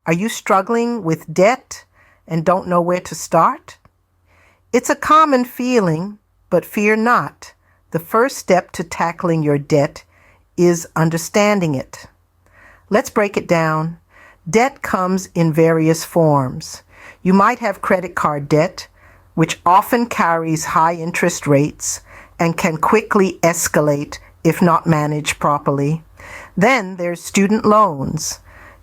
Are you struggling with debt and don't know where to start? It's a common feeling, but fear not. The first step to tackling your debt is understanding it. Let's break it down. Debt comes in various forms. You might have credit card debt, which often carries high interest rates and can quickly escalate if not managed properly. Then there's student loans,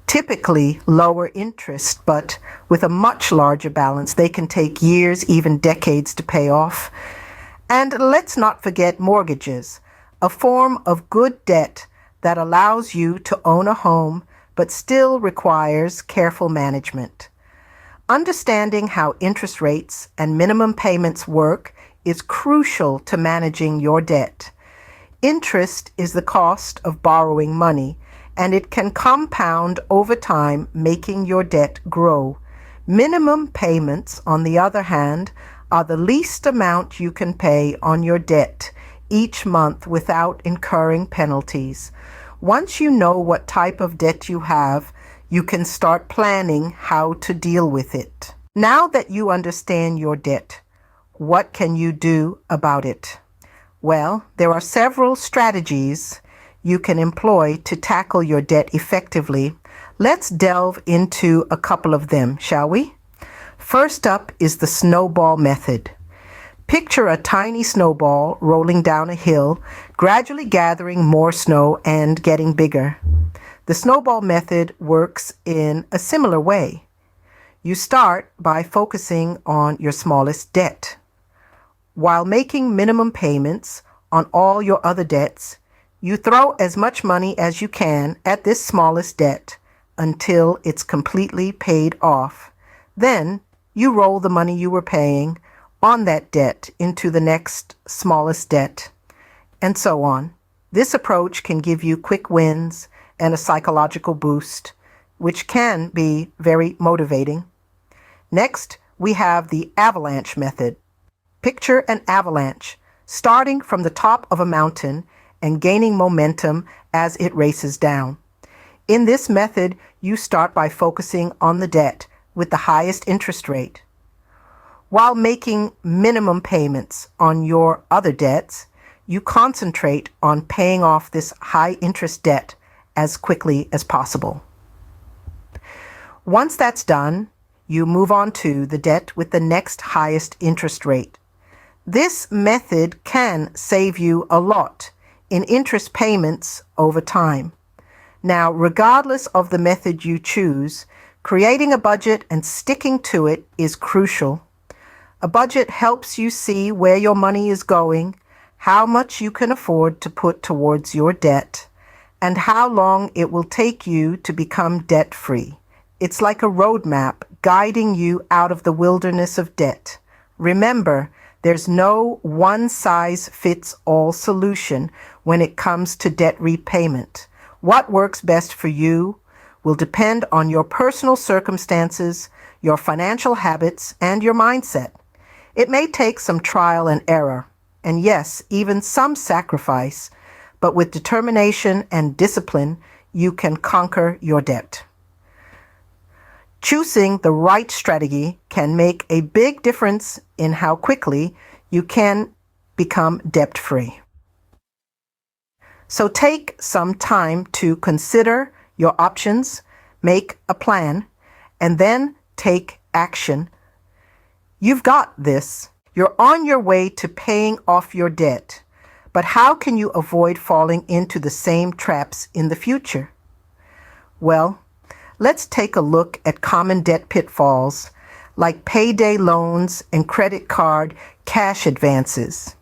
typically lower interest, but with a much larger balance. They can take years, even decades to pay off. And let's not forget mortgages, a form of good debt that allows you to own a home but still requires careful management. Understanding how interest rates and minimum payments work is crucial to managing your debt. Interest is the cost of borrowing money, and it can compound over time, making your debt grow. Minimum payments, on the other hand, are the least amount you can pay on your debt each month without incurring penalties. Once you know what type of debt you have, you can start planning how to deal with it. Now that you understand your debt, what can you do about it? Well, there are several strategies you can employ to tackle your debt effectively. Let's delve into a couple of them, shall we? First up is the snowball method. Picture a tiny snowball rolling down a hill, gradually gathering more snow and getting bigger. The snowball method works in a similar way. You start by focusing on your smallest debt. While making minimum payments on all your other debts, you throw as much money as you can at this smallest debt until it's completely paid off. Then you roll the money you were paying on that debt into the next smallest debt, and so on. This approach can give you quick wins and a psychological boost, which can be very motivating. Next, we have the avalanche method. Picture an avalanche starting from the top of a mountain and gaining momentum as it races down. In this method, you start by focusing on the debt with the highest interest rate. While making minimum payments on your other debts, you concentrate on paying off this high interest debt as quickly as possible. Once that's done, you move on to the debt with the next highest interest rate. This method can save you a lot in interest payments over time. Now, regardless of the method you choose, creating a budget and sticking to it is crucial. A budget helps you see where your money is going, how much you can afford to put towards your debt, and how long it will take you to become debt-free. It's like a roadmap guiding you out of the wilderness of debt. Remember, there's no one-size-fits-all solution when it comes to debt repayment. What works best for you will depend on your personal circumstances, your financial habits, and your mindset. It may take some trial and error, and yes, even some sacrifice, but with determination and discipline, you can conquer your debt. Choosing the right strategy can make a big difference in how quickly you can become debt-free. So take some time to consider your options, make a plan, and then take action. You've got this. You're on your way to paying off your debt. But how can you avoid falling into the same traps in the future? Well, let's take a look at common debt pitfalls like payday loans and credit card cash advances.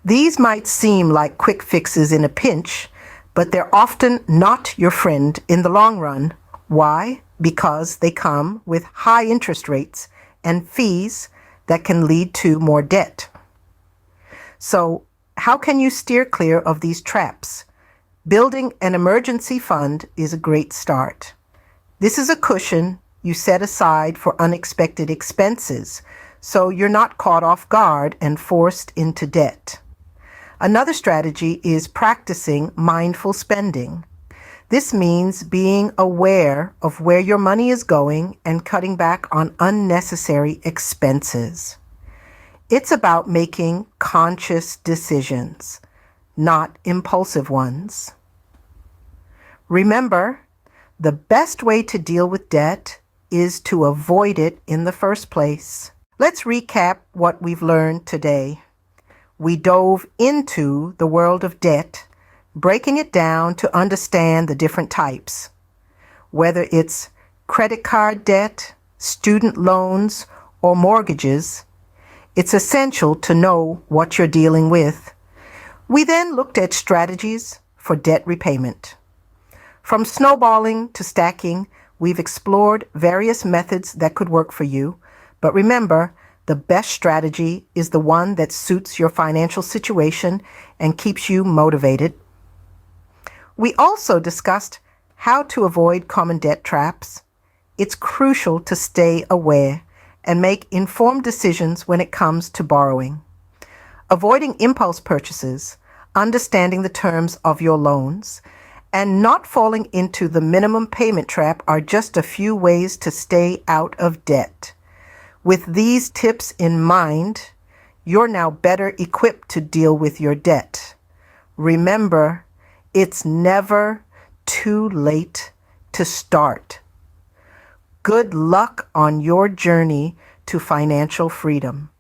These might seem like quick fixes in a pinch, but they're often not your friend in the long run. Why? Because they come with high interest rates and fees that can lead to more debt. So, how can you steer clear of these traps? Building an emergency fund is a great start. This is a cushion you set aside for unexpected expenses, so you're not caught off guard and forced into debt. Another strategy is practicing mindful spending. This means being aware of where your money is going and cutting back on unnecessary expenses. It's about making conscious decisions, not impulsive ones. Remember, the best way to deal with debt is to avoid it in the first place. Let's recap what we've learned today. We dove into the world of debt, breaking it down to understand the different types. Whether it's credit card debt, student loans, or mortgages, it's essential to know what you're dealing with. We then looked at strategies for debt repayment. From snowballing to stacking, we've explored various methods that could work for you, but remember, the best strategy is the one that suits your financial situation and keeps you motivated. We also discussed how to avoid common debt traps. It's crucial to stay aware and make informed decisions when it comes to borrowing. Avoiding impulse purchases, understanding the terms of your loans, and not falling into the minimum payment trap are just a few ways to stay out of debt. With these tips in mind, you're now better equipped to deal with your debt. Remember, it's never too late to start. Good luck on your journey to financial freedom.